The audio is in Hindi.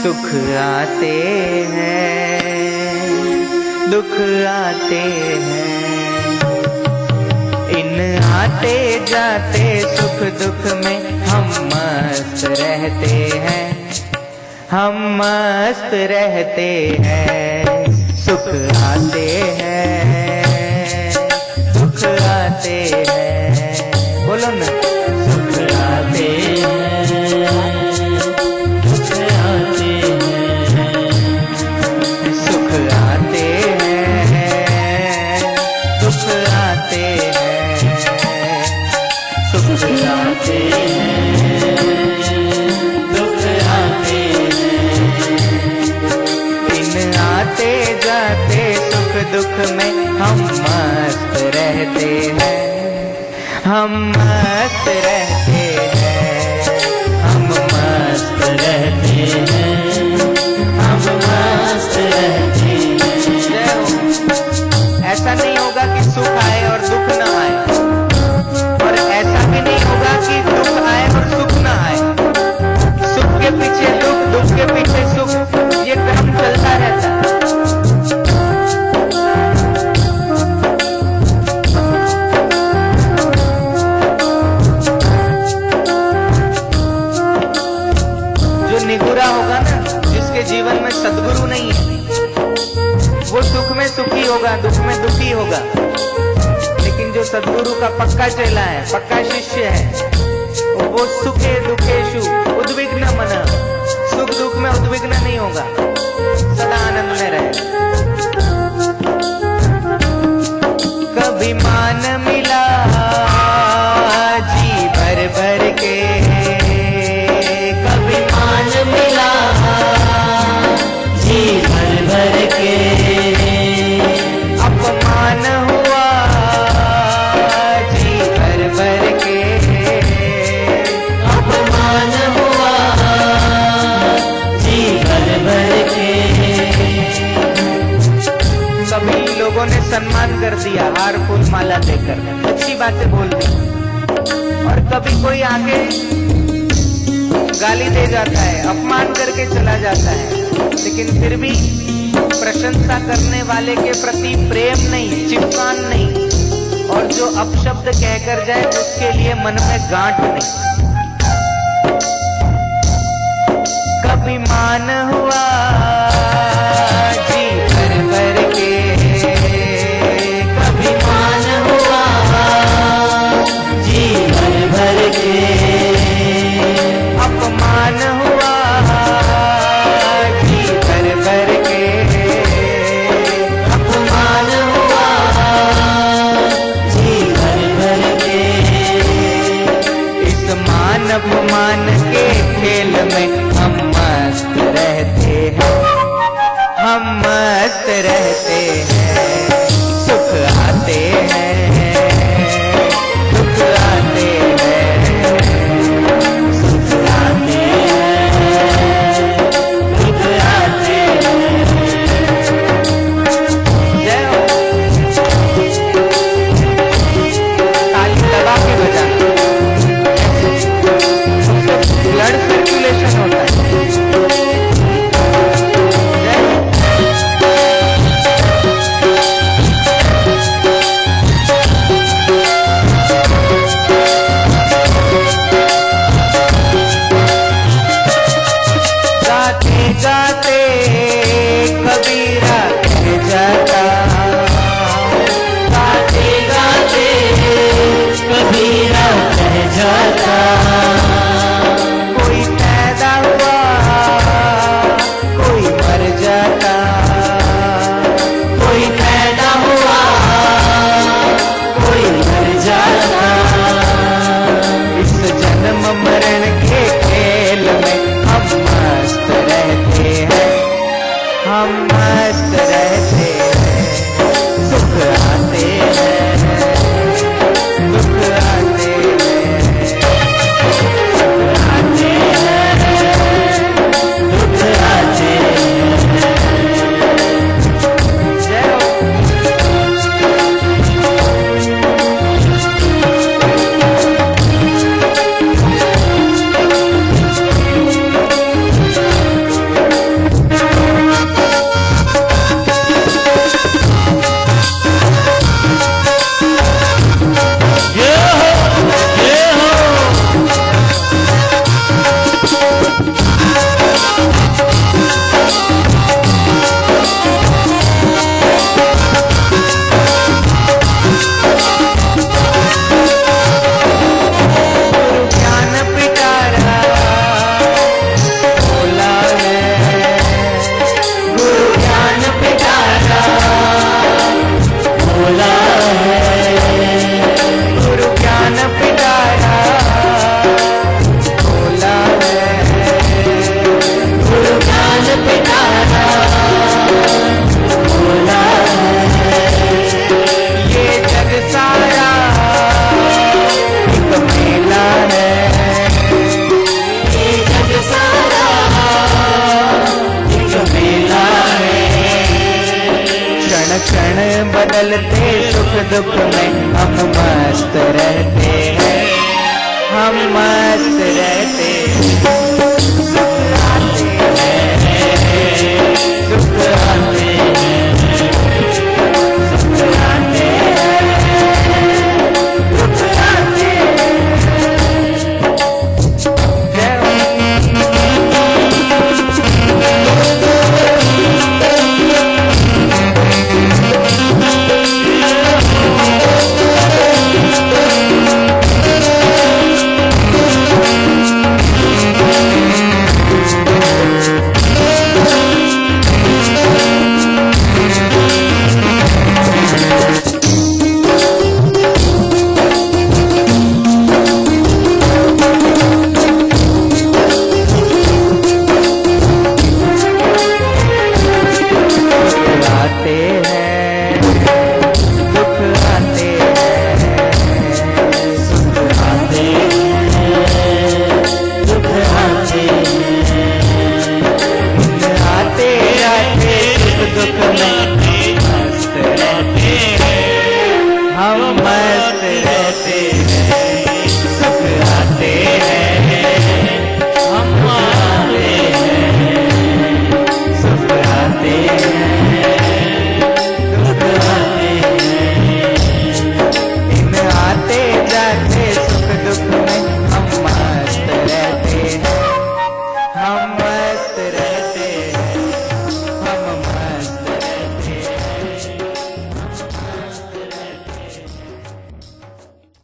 सुख आते हैं, दुख आते हैं, इन आते जाते सुख दुख में हम मस्त रहते हैं, हम मस्त रहते हैं। सुख आते हैं, दुख आते हैं, बोलो ना। सुख आते हैं, दुख आते हैं, सुख आते हैं, दुख आते हैं, सुख आते हैं, दुख आते हैं, इन आते जाते सुख दुख में हम मस्त रहते हैं, हम मस्त रहते हैं, हम मस्त रहते हैं, हम मस्त रहते हैं। ऐसा नहीं होगा कि सुख आए और दुख न आए, और ऐसा भी नहीं होगा कि दुख आए और सुख न आए। सुख के पीछे दुख, दुख के पीछे सुख, ये क्रम चलता रहता है। निगुरा होगा ना, जिसके जीवन में सद्गुरु नहीं है, वो सुख में सुखी होगा, दुख में दुखी होगा। लेकिन जो सद्गुरु का पक्का चेला है, पक्का शिष्य है, वो सुखे दुखेशु उद्विग्न मना, सुख दुख में उद्विग्न नहीं होगा, सदा आनंद में रहेगा। कभी मान मिला जी भर भर के, मिला जी भर भर के, अपमान हुआ जी भर भर के, अपमान हुआ जी भर भर के। कभी लोगों ने सम्मान कर दिया हार फूल माला देकर, अच्छी बातें बोल दी, और कभी कोई आगे गाली दे जाता है, अपमान करके चला जाता है, लेकिन फिर भी प्रशंसा करने वाले के प्रति प्रेम नहीं, चिपकान नहीं, और जो अपशब्द कहकर जाए उसके लिए मन में गांठ नहीं। कभी मान हुआ जी भर भर के, कभी मान हुआ जी भर भर के, अपमान हुआ जी भर भर के, अपमान हुआ जी भर भर के। इस मान अपमान के खेल में हम मस्त रहते हैं, हम मस्त रहते हैं। सुख आते हैं, दुख आते हैं, सुख आते हैं, दुख आते हैं। जय हो। ताली दबा के बजाना, ब्लड सर्कुलेशन होता है। गाते कबीरा कह जाता, गाते गाते कबीरा कह जाता। कोई पैदा हुआ कोई मर जाता, कोई पैदा हुआ कोई मर जाता। इस जन्म मरण के खेल में हम मस्त रहते हैं, बदलते सुख दुख में हम मस्त रहते हैं, हम मस्त रहते हैं।